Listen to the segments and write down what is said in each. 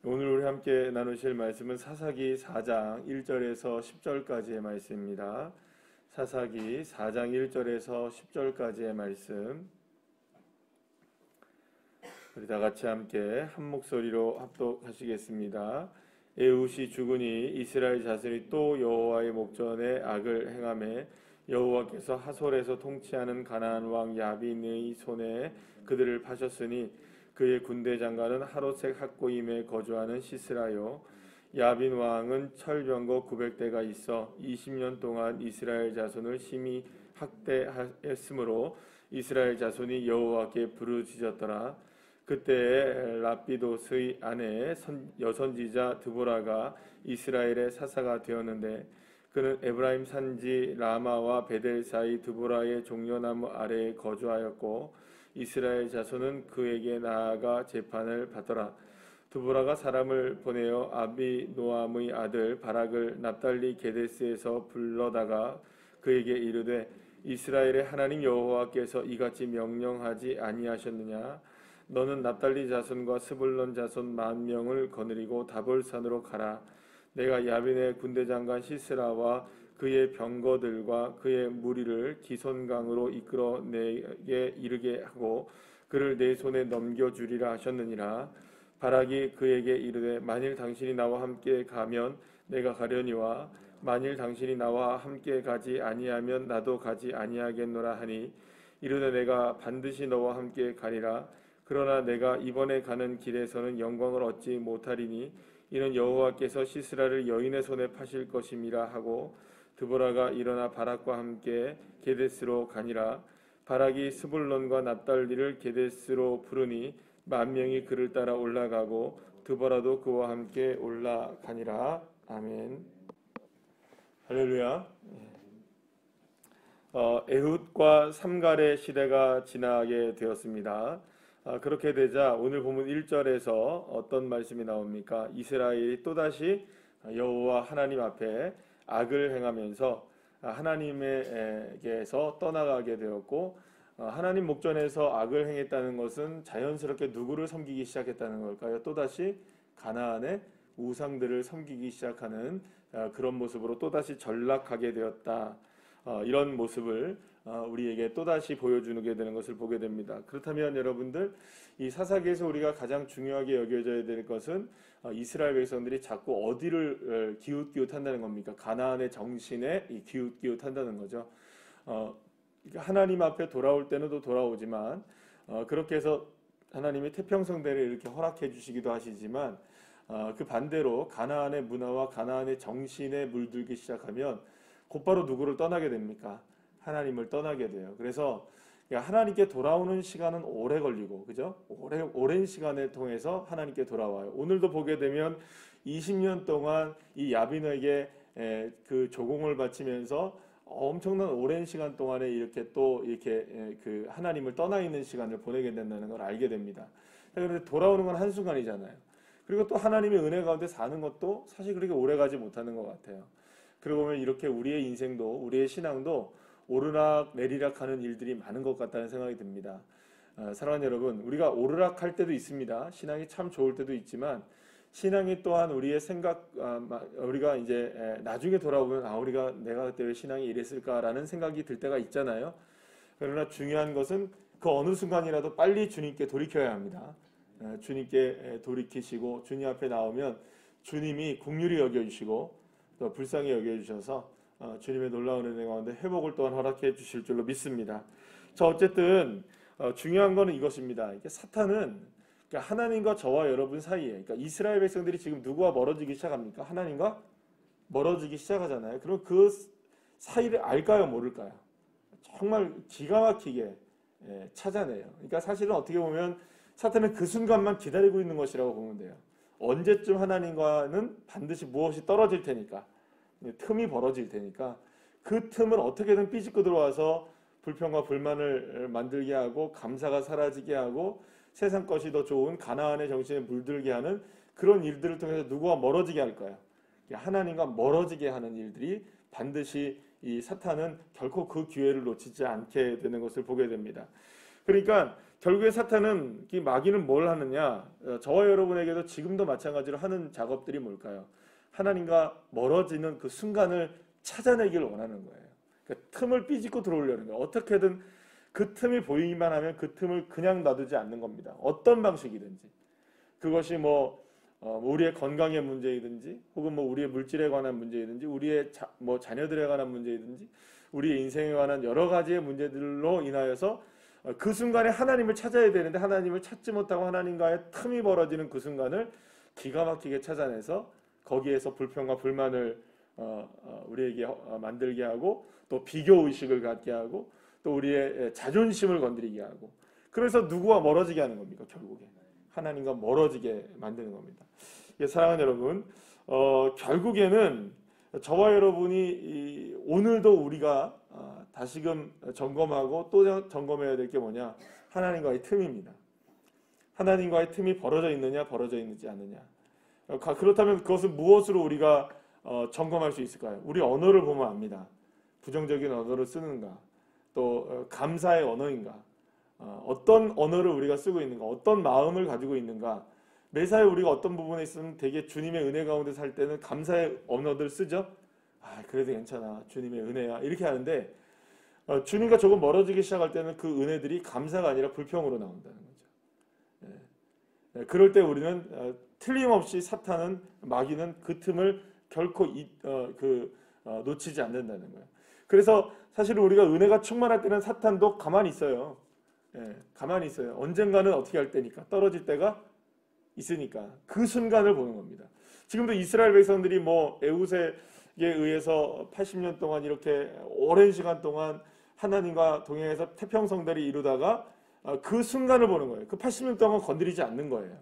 오늘 우리 함께 나누실 말씀은 사사기 4장 1절에서 10절까지의 말씀입니다. 사사기 4장 1절에서 10절까지의 말씀, 우리 다 같이 함께 한 목소리로 합독하시겠습니다. 에훗이 죽으니 이스라엘 자손이 또 여호와의 목전에 악을 행하매 여호와께서 하솔에서 통치하는 가나안 왕 야빈의 손에 그들을 파셨으니 그의 군대 장관은 하롯색 학고임에 거주하는 시스라요. 야빈 왕은 철병거 900대가 있어 20년 동안 이스라엘 자손을 심히 학대했으므로 이스라엘 자손이 여호와께 부르짖었더라. 그때에 라피도스의 아내 여선지자 드보라가 이스라엘의 사사가 되었는데 그는 에브라임 산지 라마와 베델 사이 드보라의 종려나무 아래에 거주하였고 이스라엘 자손은 그에게 나아가 재판을 받더라. 드보라가 사람을 보내어 아비노암의 아들 바락을 납달리 게데스에서 불러다가 그에게 이르되 이스라엘의 하나님 여호와께서 이같이 명령하지 아니하셨느냐? 너는 납달리 자손과 스불론 자손 10,000명을 거느리고 다볼산으로 가라. 내가 야빈의 군대 장관 시스라와 그의 병거들과 그의 무리를 기손강으로 이끌어 내게 이르게 하고 그를 내 손에 넘겨주리라 하셨느니라. 바락이 그에게 이르되 만일 당신이 나와 함께 가면 내가 가려니와 만일 당신이 나와 함께 가지 아니하면 나도 가지 아니하겠노라 하니 이르되 내가 반드시 너와 함께 가리라. 그러나 내가 이번에 가는 길에서는 영광을 얻지 못하리니 이는 여호와께서 시스라를 여인의 손에 파실 것임이라 하고 드보라가 일어나 바락과 함께 게데스로 가니라. 바락이 스불론과 납달리를 게데스로 부르니 10,000명이 그를 따라 올라가고 드보라도 그와 함께 올라가니라. 아멘. 할렐루야. 에훗과 삼갈의 시대가 지나게 되었습니다. 그렇게 되자 오늘 본문 1절에서 어떤 말씀이 나옵니까? 이스라엘이 또다시 여호와 하나님 앞에 악을 행하면서 하나님에게서 떠나가게 되었고 하나님 목전에서 악을 행했다는 것은 자연스럽게 누구를 섬기기 시작했다는 걸까요? 또다시 가나안의 우상들을 섬기기 시작하는 그런 모습으로 또다시 전락하게 되었다. 이런 모습을 우리에게 또다시 보여주게 되는 것을 보게 됩니다. 그렇다면 여러분들, 이 사사기에서 우리가 가장 중요하게 여겨져야 될 것은 이스라엘 백성들이 자꾸 어디를 기웃기웃한다는 겁니까? 가나안의 정신에 기웃기웃한다는 거죠. 하나님 앞에 돌아올 때는 또 돌아오지만 그렇게 해서 하나님이 태평성대를 이렇게 허락해 주시기도 하시지만 그 반대로 가나안의 문화와 가나안의 정신에 물들기 시작하면 곧바로 누구를 떠나게 됩니까? 하나님을 떠나게 돼요. 그래서 하나님께 돌아오는 시간은 오래 걸리고, 그죠? 오랜 시간을 통해서 하나님께 돌아와요. 오늘도 보게 되면 20년 동안 이 야빈에게 그 조공을 바치면서 엄청난 오랜 시간 동안에 이렇게 그 하나님을 떠나 있는 시간을 보내게 된다는 걸 알게 됩니다. 그런데 돌아오는 건 한순간이잖아요. 그리고 또 하나님의 은혜 가운데 사는 것도 사실 그렇게 오래 가지 못하는 것 같아요. 그러고 보면 이렇게 우리의 인생도, 우리의 신앙도 오르락 내리락 하는 일들이 많은 것 같다는 생각이 듭니다. 사랑하는 여러분, 우리가 오르락할 때도 있습니다. 신앙이 참 좋을 때도 있지만 신앙이 또한 우리의 우리가 이제 나중에 돌아보면 내가 그때 왜 신앙이 이랬을까라는 생각이 들 때가 있잖아요. 그러나 중요한 것은 그 어느 순간이라도 빨리 주님께 돌이켜야 합니다. 주님께 돌이키시고 주님 앞에 나오면 주님이 긍휼히 여겨주시고 또 불쌍히 여겨주셔서 주님의 놀라운 은혜 가운데 회복을 또한 허락해 주실 줄로 믿습니다. 자, 어쨌든 중요한 것은 이것입니다. 사탄은 하나님과 저와 여러분 사이에, 그러니까 이스라엘 백성들이 지금 누구와 멀어지기 시작합니까? 하나님과 멀어지기 시작하잖아요. 그럼 그 사이를 알까요, 모를까요? 정말 기가 막히게 찾아내요. 그러니까 사실은 어떻게 보면 사탄은 그 순간만 기다리고 있는 것이라고 보면 돼요. 언제쯤 하나님과는 반드시 무엇이 떨어질 테니까, 틈이 벌어질 테니까 그 틈을 어떻게든 삐집고 들어와서 불평과 불만을 만들게 하고 감사가 사라지게 하고 세상 것이 더 좋은 가나안의 정신에 물들게 하는 그런 일들을 통해서 누구와 멀어지게 할까요? 하나님과 멀어지게 하는 일들이 반드시 이 사탄은 결코 그 기회를 놓치지 않게 되는 것을 보게 됩니다. 그러니까 결국에 사탄은, 이 마귀는 뭘 하느냐? 저와 여러분에게도 지금도 마찬가지로 하는 작업들이 뭘까요? 하나님과 멀어지는 그 순간을 찾아내길 원하는 거예요. 그러니까 틈을 삐짓고 들어오려는 거예요. 어떻게든 그 틈이 보이기만 하면 그 틈을 그냥 놔두지 않는 겁니다. 어떤 방식이든지. 그것이 우리의 건강의 문제이든지, 혹은 우리의 물질에 관한 문제이든지, 우리의 자녀들에 관한 문제이든지, 우리의 인생에 관한 여러 가지의 문제들로 인하여서 그 순간에 하나님을 찾아야 되는데 하나님을 찾지 못하고 하나님과의 틈이 벌어지는 그 순간을 기가 막히게 찾아내서 거기에서 불평과 불만을 우리에게 만들게 하고, 또 비교 의식을 갖게 하고, 또 우리의 자존심을 건드리게 하고, 그래서 누구와 멀어지게 하는 겁니까? 결국에 하나님과 멀어지게 만드는 겁니다. 사랑하는 여러분, 결국에는 저와 여러분이 오늘도 우리가 다시금 점검하고 또 점검해야 될 게 뭐냐? 하나님과의 틈입니다. 하나님과의 틈이 벌어져 있느냐, 벌어져 있는지 않느냐. 그렇다면 그것은 무엇으로 우리가 점검할 수 있을까요? 우리 언어를 보면 압니다. 부정적인 언어를 쓰는가, 또 감사의 언어인가, 어떤 언어를 우리가 쓰고 있는가, 어떤 마음을 가지고 있는가. 매사에 우리가 어떤 부분에 있으면 되게 주님의 은혜 가운데 살 때는 감사의 언어들 쓰죠. 그래도 괜찮아, 주님의 은혜야, 이렇게 하는데 주님과 조금 멀어지기 시작할 때는 그 은혜들이 감사가 아니라 불평으로 나온다는 거죠. 그럴 때 우리는 틀림없이 사탄은, 마귀는 그 틈을 결코 놓치지 않는다는 거예요. 그래서 사실 우리가 은혜가 충만할 때는 사탄도 가만히 있어요. 가만히 있어요. 언젠가는 어떻게 할 때니까, 떨어질 때가 있으니까 그 순간을 보는 겁니다. 지금도 이스라엘 백성들이 에훗에 의해서 80년 동안 이렇게 오랜 시간 동안 하나님과 동행해서 태평성대를 이루다가 그 순간을 보는 거예요. 그 80년 동안 건드리지 않는 거예요.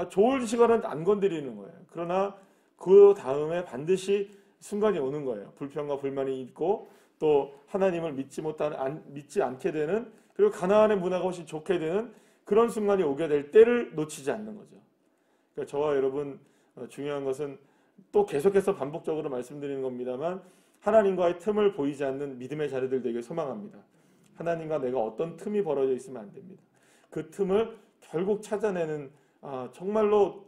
좋은 시간은 안 건드리는 거예요. 그러나 그 다음에 반드시 순간이 오는 거예요. 불평과 불만이 있고, 또 하나님을 믿지 않게 되는, 그리고 가나안의 문화가 훨씬 좋게 되는 그런 순간이 오게 될 때를 놓치지 않는 거죠. 그러니까 저와 여러분, 중요한 것은 또 계속해서 반복적으로 말씀드리는 겁니다만, 하나님과의 틈을 보이지 않는 믿음의 자녀들 되길 소망합니다. 하나님과 내가 어떤 틈이 벌어져 있으면 안 됩니다. 그 틈을 결국 찾아내는 정말로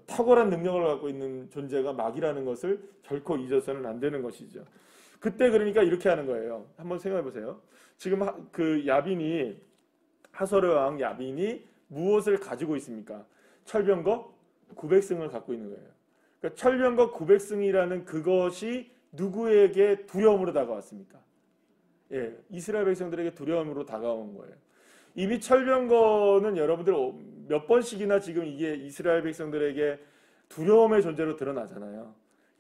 탁월한 능력을 갖고 있는 존재가 마귀라는 것을 결코 잊어서는 안 되는 것이죠. 그때 그러니까 이렇게 하는 거예요. 한번 생각해 보세요. 지금 그 야빈이, 하솔의 왕 야빈이 무엇을 가지고 있습니까? 철병거 900승을 갖고 있는 거예요. 그러니까 철병거 900승이라는 그것이 누구에게 두려움으로 다가왔습니까? 이스라엘 백성들에게 두려움으로 다가온 거예요. 이미 철병거는 여러분들 몇 번씩이나 지금 이게 이스라엘 백성들에게 두려움의 존재로 드러나잖아요.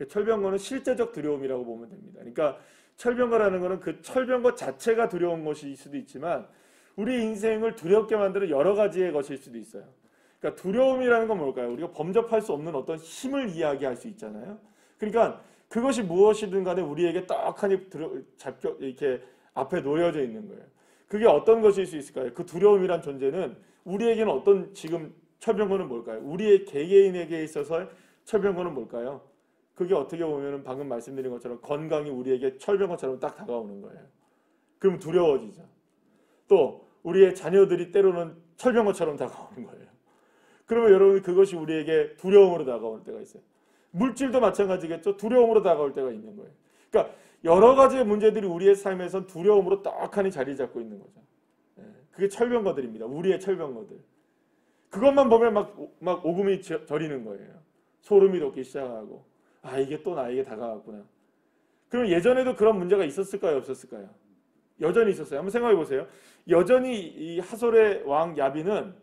철병거는 실제적 두려움이라고 보면 됩니다. 그러니까 철병거라는 것은 그 철병거 자체가 두려운 것일 수도 있지만, 우리 인생을 두렵게 만드는 여러 가지의 것일 수도 있어요. 그러니까 두려움이라는 건 뭘까요? 우리가 범접할 수 없는 어떤 힘을 이야기할 수 있잖아요. 그러니까 그것이 무엇이든 간에 우리에게 떡하니 이렇게 앞에 놓여져 있는 거예요. 그게 어떤 것일 수 있을까요? 그 두려움이란 존재는 우리에게는 어떤, 지금 철병거는 뭘까요? 우리의 개개인에게 있어서 철병거는 뭘까요? 그게 어떻게 보면 방금 말씀드린 것처럼 건강이 우리에게 철병거처럼 딱 다가오는 거예요. 그럼 두려워지죠. 또 우리의 자녀들이 때로는 철병거처럼 다가오는 거예요. 그러면 여러분, 그것이 우리에게 두려움으로 다가올 때가 있어요. 물질도 마찬가지겠죠. 두려움으로 다가올 때가 있는 거예요. 그러니까 여러 가지의 문제들이 우리의 삶에선 두려움으로 떡하니 자리 잡고 있는 거죠. 그게 철병거들입니다. 우리의 철병거들. 그것만 보면 막 오금이 저리는 거예요. 소름이 돋기 시작하고, 이게 또 나에게 다가왔구나. 그럼 예전에도 그런 문제가 있었을까요? 없었을까요? 여전히 있었어요. 한번 생각해 보세요. 여전히 이 하솔의 왕 야빈은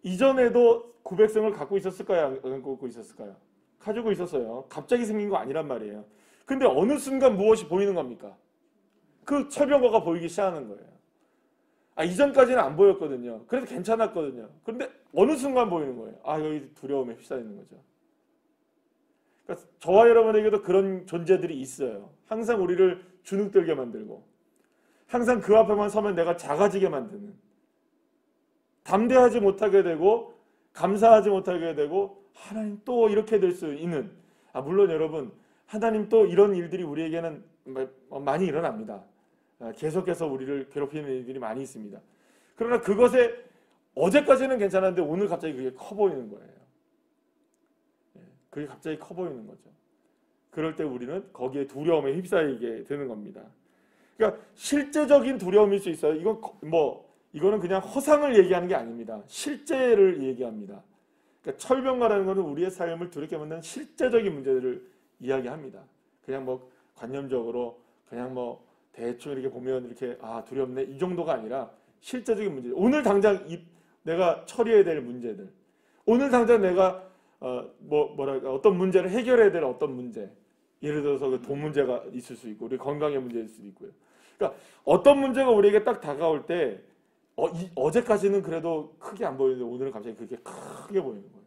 이전에도 900승을 갖고 있었을까요? 안 갖고 있었을까요? 가지고 있었어요. 갑자기 생긴 거 아니란 말이에요. 근데 어느 순간 무엇이 보이는 겁니까? 그 철병거가 보이기 시작하는 거예요. 이전까지는 안 보였거든요. 그래서 괜찮았거든요. 그런데 어느 순간 보이는 거예요. 여기 두려움에 휩싸이는 거죠. 그러니까 저와 여러분에게도 그런 존재들이 있어요. 항상 우리를 주눅들게 만들고, 항상 그 앞에만 서면 내가 작아지게 만드는, 담대하지 못하게 되고 감사하지 못하게 되고, 하나님 또 이렇게 될 수 있는, 물론 여러분, 하나님 또 이런 일들이 우리에게는 많이 일어납니다. 계속해서 우리를 괴롭히는 일들이 많이 있습니다. 그러나 그것에 어제까지는 괜찮았는데 오늘 갑자기 그게 커 보이는 거예요. 그게 갑자기 커 보이는 거죠. 그럴 때 우리는 거기에 두려움에 휩싸이게 되는 겁니다. 그러니까 실제적인 두려움일 수 있어요. 이거는 그냥 허상을 얘기하는 게 아닙니다. 실제를 얘기합니다. 그러니까 철병가라는 것은 우리의 삶을 두렵게 만드는 실제적인 문제들을 이야기합니다. 그냥 관념적으로 그냥 대충 이렇게 보면 이렇게 두렵네 이 정도가 아니라 실제적인 문제. 오늘 당장 내가 처리해야 될 문제들. 오늘 당장 내가 어떤 문제를 해결해야 될 어떤 문제. 예를 들어서 그 돈 문제가 있을 수 있고 우리 건강의 문제일 수도 있고요. 그러니까 어떤 문제가 우리에게 딱 다가올 때 어제까지는 그래도 크게 안 보이는데 오늘은 갑자기 그게 크게 보이는 거예요.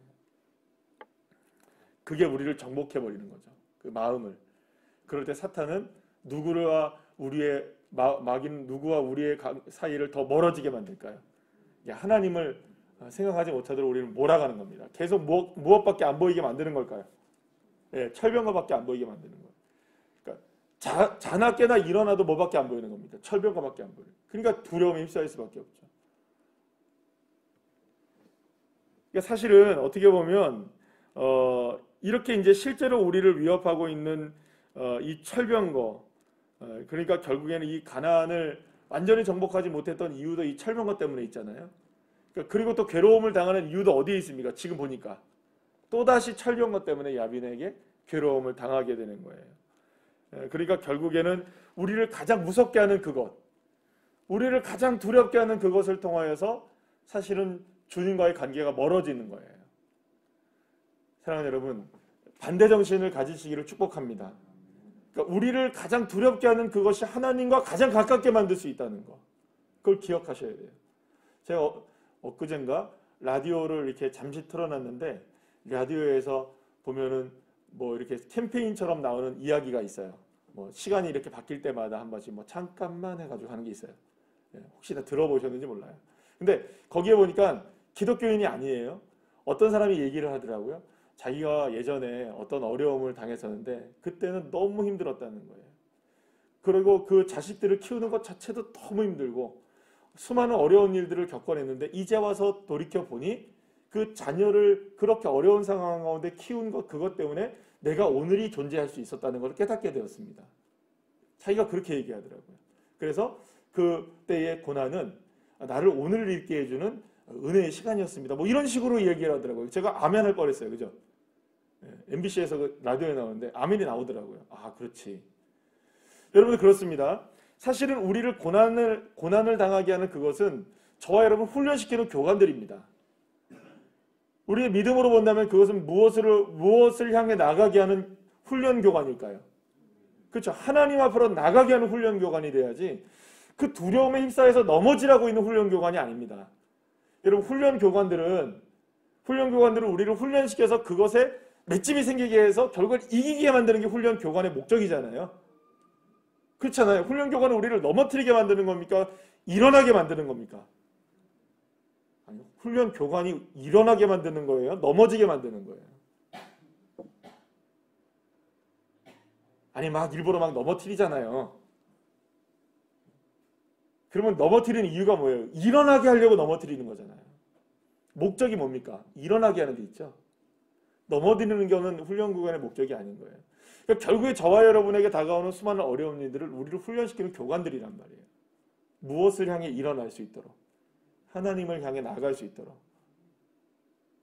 그게 우리를 정복해 버리는 거죠. 그 마음을. 그럴 때 사탄은 누구와 우리의 사이를 더 멀어지게 만들까요? 하나님을 생각하지 못하도록 우리는 몰아가는 겁니다. 계속 무엇밖에 안 보이게 만드는 걸까요? 철병가밖에 안 보이게 만드는 거예요. 그러니까 자나 깨나 일어나도 뭐밖에 안 보이는 겁니다. 철병가밖에 안 보여요. 그러니까 두려움에 휩싸일 수밖에 없죠. 그러니까 사실은 어떻게 보면 이렇게 이제 실제로 우리를 위협하고 있는 이 철병거, 그러니까 결국에는 이 가나안을 완전히 정복하지 못했던 이유도 이 철병거 때문에 있잖아요. 그리고 또 괴로움을 당하는 이유도 어디에 있습니까? 지금 보니까 또다시 철병거 때문에 야빈에게 괴로움을 당하게 되는 거예요. 그러니까 결국에는 우리를 가장 무섭게 하는 그것, 우리를 가장 두렵게 하는 그것을 통하여서 사실은 주님과의 관계가 멀어지는 거예요. 사랑하는 여러분, 반대 정신을 가지시기를 축복합니다. 그러니까 우리를 가장 두렵게 하는 그것이 하나님과 가장 가깝게 만들 수 있다는 거. 그걸 기억하셔야 돼요. 제가 엊그젠가 라디오를 이렇게 잠시 틀어놨는데 라디오에서 보면은 이렇게 캠페인처럼 나오는 이야기가 있어요. 시간이 이렇게 바뀔 때마다 한 번씩 잠깐만 해가지고 하는 게 있어요. 혹시나 들어보셨는지 몰라요. 근데 거기에 보니까 기독교인이 아니에요. 어떤 사람이 얘기를 하더라고요. 자기가 예전에 어떤 어려움을 당했었는데 그때는 너무 힘들었다는 거예요. 그리고 그 자식들을 키우는 것 자체도 너무 힘들고 수많은 어려운 일들을 겪어냈는데 이제 와서 돌이켜보니 그 자녀를 그렇게 어려운 상황 가운데 키운 것 그것 때문에 내가 오늘이 존재할 수 있었다는 걸 깨닫게 되었습니다. 자기가 그렇게 얘기하더라고요. 그래서 그때의 고난은 나를 오늘을 있게 해주는 은혜의 시간이었습니다. 이런 식으로 얘기를 하더라고요. 제가 아멘 할 뻔했어요. 그죠? MBC에서 그 라디오에 나오는데 아멘이 나오더라고요. 그렇지. 여러분 그렇습니다. 사실은 우리를 고난을 당하게 하는 그것은 저와 여러분 훈련시키는 교관들입니다. 우리의 믿음으로 본다면 그것은 무엇을 향해 나가게 하는 훈련 교관일까요? 그렇죠. 하나님 앞으로 나가게 하는 훈련 교관이 돼야지 그 두려움에 휩싸여서 넘어지라고 있는 훈련 교관이 아닙니다. 여러분 훈련 교관들은 우리를 훈련시켜서 그것에 맷집이 생기게 해서 결국 이기게 만드는 게 훈련 교관의 목적이잖아요. 그렇잖아요. 훈련 교관은 우리를 넘어뜨리게 만드는 겁니까? 일어나게 만드는 겁니까? 아니요. 훈련 교관이 일어나게 만드는 거예요? 넘어지게 만드는 거예요? 아니 일부러 넘어뜨리잖아요. 그러면 넘어뜨리는 이유가 뭐예요? 일어나게 하려고 넘어뜨리는 거잖아요. 목적이 뭡니까? 일어나게 하는 게 있죠. 넘어뜨리는 거는 훈련 교관의 목적이 아닌 거예요. 그러니까 결국에 저와 여러분에게 다가오는 수많은 어려운 일들을 우리를 훈련시키는 교관들이란 말이에요. 무엇을 향해 일어날 수 있도록, 하나님을 향해 나갈 수 있도록.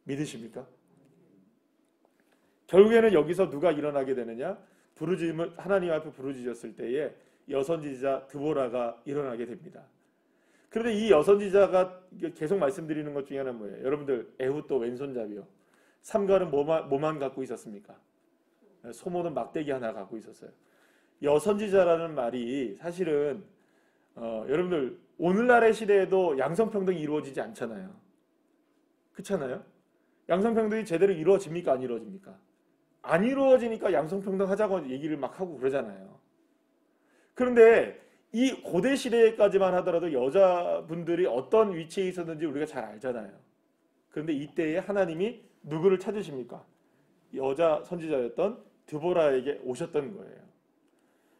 믿으십니까? 결국에는 여기서 누가 일어나게 되느냐? 하나님 앞에 부르짖었을 때에 여선지자 드보라가 일어나게 됩니다. 그런데 이 여선지자가 계속 말씀드리는 것 중에 하나는 뭐예요? 여러분들 에훗도 왼손잡이요. 삼갈은 뭐만 갖고 있었습니까? 소모는 막대기 하나 갖고 있었어요. 여선지자라는 말이 사실은 여러분들 오늘날의 시대에도 양성평등이 이루어지지 않잖아요. 그렇잖아요? 양성평등이 제대로 이루어집니까? 안 이루어집니까? 안 이루어지니까 양성평등 하자고 얘기를 막 하고 그러잖아요. 그런데 이 고대 시대까지만 하더라도 여자분들이 어떤 위치에 있었는지 우리가 잘 알잖아요. 그런데 이때에 하나님이 누구를 찾으십니까? 여자 선지자였던 드보라에게 오셨던 거예요.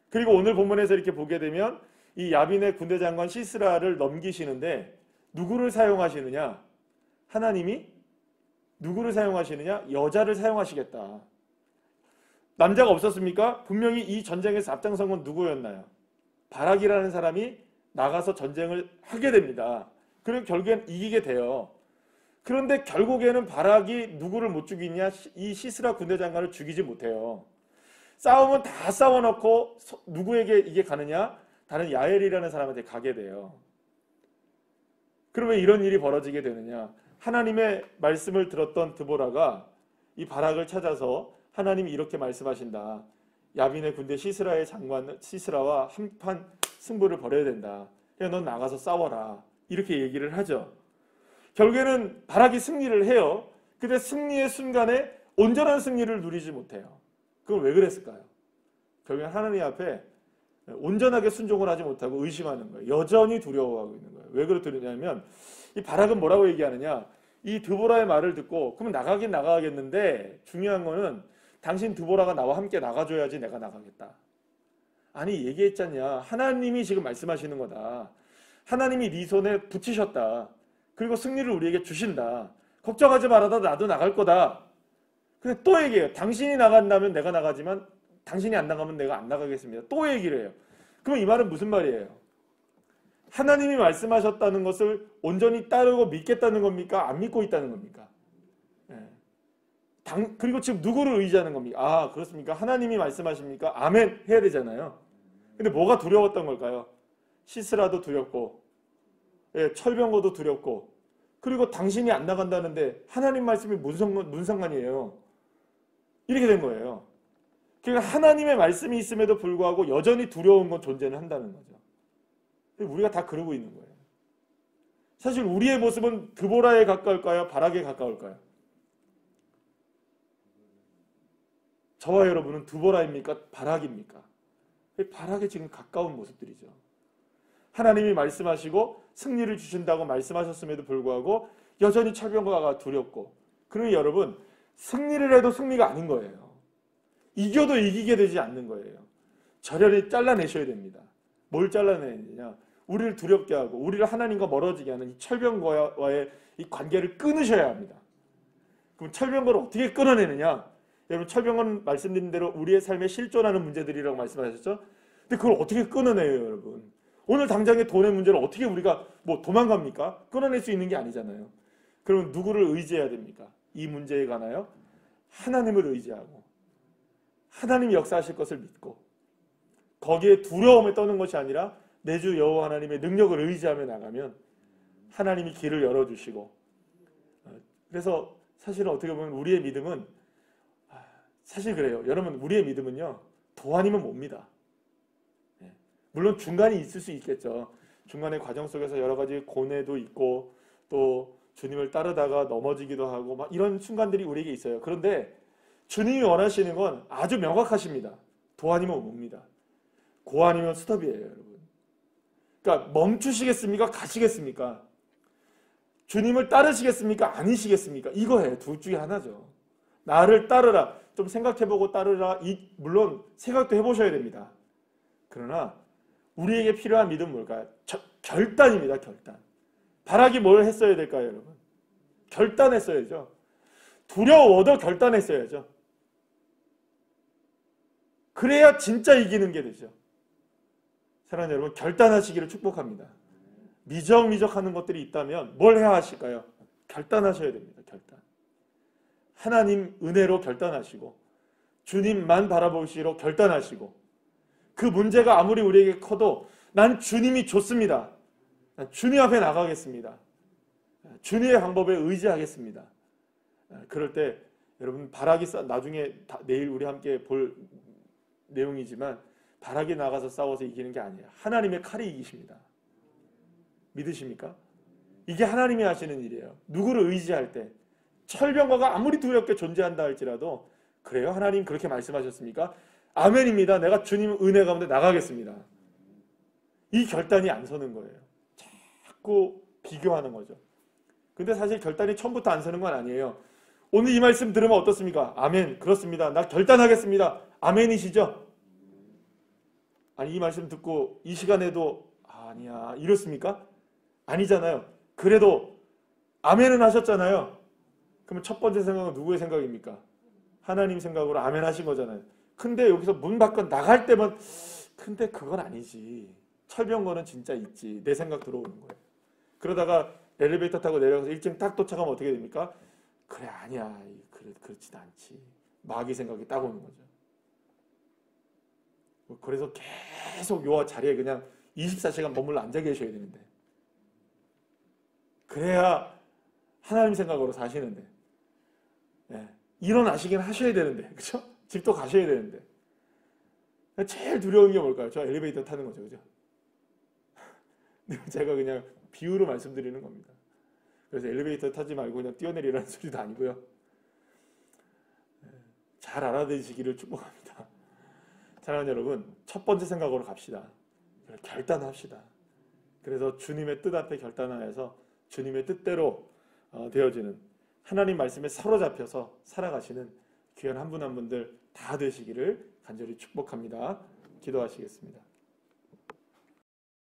그리고 오늘 본문에서 이렇게 보게 되면 이 야빈의 군대 장관 시스라를 넘기시는데 누구를 사용하시느냐? 하나님이 누구를 사용하시느냐? 여자를 사용하시겠다. 남자가 없었습니까? 분명히 이 전쟁에서 앞장선 건 누구였나요? 바락이라는 사람이 나가서 전쟁을 하게 됩니다. 그리고 결국엔 이기게 돼요. 그런데 결국에는 바락이 누구를 못 죽이냐? 이 시스라 군대 장관을 죽이지 못해요. 싸움은 다 싸워놓고 누구에게 이게 가느냐? 다른 야엘이라는 사람한테 가게 돼요. 그러면 이런 일이 벌어지게 되느냐? 하나님의 말씀을 들었던 드보라가 이 바락을 찾아서 하나님이 이렇게 말씀하신다. 야빈의 군대 시스라의 장관 시스라와 한판 승부를 벌여야 된다. 그냥 넌 나가서 싸워라. 이렇게 얘기를 하죠. 결국에는 바락이 승리를 해요. 근데 승리의 순간에 온전한 승리를 누리지 못해요. 그건 왜 그랬을까요? 결국엔 하나님 앞에 온전하게 순종을 하지 못하고 의심하는 거예요. 여전히 두려워하고 있는 거예요. 왜 그러냐면 이 바락은 뭐라고 얘기하느냐? 이 드보라의 말을 듣고 그러면 나가긴 나가겠는데 중요한 거는 당신 드보라가 나와 함께 나가줘야지 내가 나가겠다. 아니 얘기했잖냐. 하나님이 지금 말씀하시는 거다. 하나님이 네 손에 붙이셨다. 그리고 승리를 우리에게 주신다. 걱정하지 말아도 나도 나갈 거다. 근데 또 얘기해요. 당신이 나간다면 내가 나가지만 당신이 안 나가면 내가 안 나가겠습니다. 또 얘기를 해요. 그럼 이 말은 무슨 말이에요? 하나님이 말씀하셨다는 것을 온전히 따르고 믿겠다는 겁니까? 안 믿고 있다는 겁니까? 그리고 지금 누구를 의지하는 겁니까? 아, 그렇습니까? 하나님이 말씀하십니까? 아멘 해야 되잖아요. 근데 뭐가 두려웠던 걸까요? 시스라도 두렵고, 철병거도 두렵고, 그리고 당신이 안 나간다는데 하나님 말씀이 무슨 상관이에요? 이렇게 된 거예요. 그러니까 하나님의 말씀이 있음에도 불구하고 여전히 두려운 건 존재는 한다는 거죠. 우리가 다 그러고 있는 거예요. 사실 우리의 모습은 드보라에 가까울까요? 바락에 가까울까요? 저와 여러분은 드보라입니까? 바락입니까? 바락에 지금 가까운 모습들이죠. 하나님이 말씀하시고 승리를 주신다고 말씀하셨음에도 불구하고 여전히 철병거가 두렵고, 그러니 여러분 승리를 해도 승리가 아닌 거예요. 이겨도 이기게 되지 않는 거예요. 절연히 잘라내셔야 됩니다. 뭘 잘라내느냐? 우리를 두렵게 하고 우리를 하나님과 멀어지게 하는 이 철병거와의 이 관계를 끊으셔야 합니다. 그럼 철병거를 어떻게 끊어내느냐? 여러분 철병거는 말씀드린 대로 우리의 삶에 실존하는 문제들이라고 말씀하셨죠? 근데 그걸 어떻게 끊어내요, 여러분? 오늘 당장의 돈의 문제를 어떻게 우리가 뭐 도망갑니까? 끊어낼 수 있는 게 아니잖아요. 그러면 누구를 의지해야 됩니까? 이 문제에 관하여 하나님을 의지하고 하나님이 역사하실 것을 믿고 거기에 두려움에 떠는 것이 아니라 내 주 여호와 하나님의 능력을 의지하며 나가면 하나님이 길을 열어주시고, 그래서 사실은 어떻게 보면 우리의 믿음은 사실 그래요. 여러분 우리의 믿음은요 도 아니면 뭡니다. 물론 중간이 있을 수 있겠죠. 중간의 과정 속에서 여러 가지 고뇌도 있고 또 주님을 따르다가 넘어지기도 하고 막 이런 순간들이 우리에게 있어요. 그런데 주님이 원하시는 건 아주 명확하십니다. 도 아니면 뭡니다. 고 아니면 스톱이에요, 여러분. 그러니까 멈추시겠습니까? 가시겠습니까? 주님을 따르시겠습니까? 아니시겠습니까? 이거예요. 둘 중에 하나죠. 나를 따르라. 좀 생각해보고 따르라. 물론 생각도 해보셔야 됩니다. 그러나 우리에게 필요한 믿음은 뭘까요? 결단입니다. 결단. 바락이 뭘 했어야 될까요, 여러분? 결단했어야죠. 두려워도 결단했어야죠. 그래야 진짜 이기는 게 되죠. 사랑하는 여러분, 결단하시기를 축복합니다. 미적미적하는 것들이 있다면 뭘 해야 하실까요? 결단하셔야 됩니다. 결단. 하나님 은혜로 결단하시고 주님만 바라보시기로 결단하시고, 그 문제가 아무리 우리에게 커도 난 주님이 좋습니다. 난 주님 앞에 나가겠습니다. 주님의 방법에 의지하겠습니다. 그럴 때 여러분 바락이 나중에 내일 우리 함께 볼 내용이지만 바락이 나가서 싸워서 이기는 게 아니에요. 하나님의 칼이 이기십니다. 믿으십니까? 이게 하나님이 하시는 일이에요. 누구를 의지할 때 철병거가 아무리 두렵게 존재한다 할지라도 그래요? 하나님 그렇게 말씀하셨습니까? 아멘입니다. 내가 주님 은혜 가운데 나가겠습니다. 이 결단이 안 서는 거예요. 자꾸 비교하는 거죠. 근데 사실 결단이 처음부터 안 서는 건 아니에요. 오늘 이 말씀 들으면 어떻습니까? 아멘. 그렇습니다. 나 결단하겠습니다. 아멘이시죠? 아니 이 말씀 듣고 이 시간에도 아니야 이렇습니까? 아니잖아요. 그래도 아멘은 하셨잖아요. 그러면 첫 번째 생각은 누구의 생각입니까? 하나님 생각으로 아멘 하신 거잖아요. 근데 여기서 문 밖으로 나갈 때만 근데 그건 아니지. 철병거는 진짜 있지. 내 생각 들어오는 거예요. 그러다가 엘리베이터 타고 내려가서 1층 딱 도착하면 어떻게 됩니까? 그래 아니야. 그렇진 않지. 마귀 생각이 딱 오는 거죠. 그래서 계속 요 자리에 그냥 24시간 머물러 앉아 계셔야 되는데 그래야 하나님 생각으로 사시는데 일어나시긴 하셔야 되는데 그렇죠? 집도 가셔야 되는데 제일 두려운 게 뭘까요? 저 엘리베이터 타는 거죠. 그죠? 제가 그냥 비유로 말씀드리는 겁니다. 그래서 엘리베이터 타지 말고 그냥 뛰어내리라는 소리도 아니고요. 잘 알아들으시기를 축복합니다. 사랑하는 여러분, 첫 번째 생각으로 갑시다. 결단합시다. 그래서 주님의 뜻 앞에 결단하여서 주님의 뜻대로 되어지는 하나님 말씀에 사로잡혀서 살아가시는 귀한 한 분 한 분들 다 되시기를 간절히 축복합니다. 기도하시겠습니다.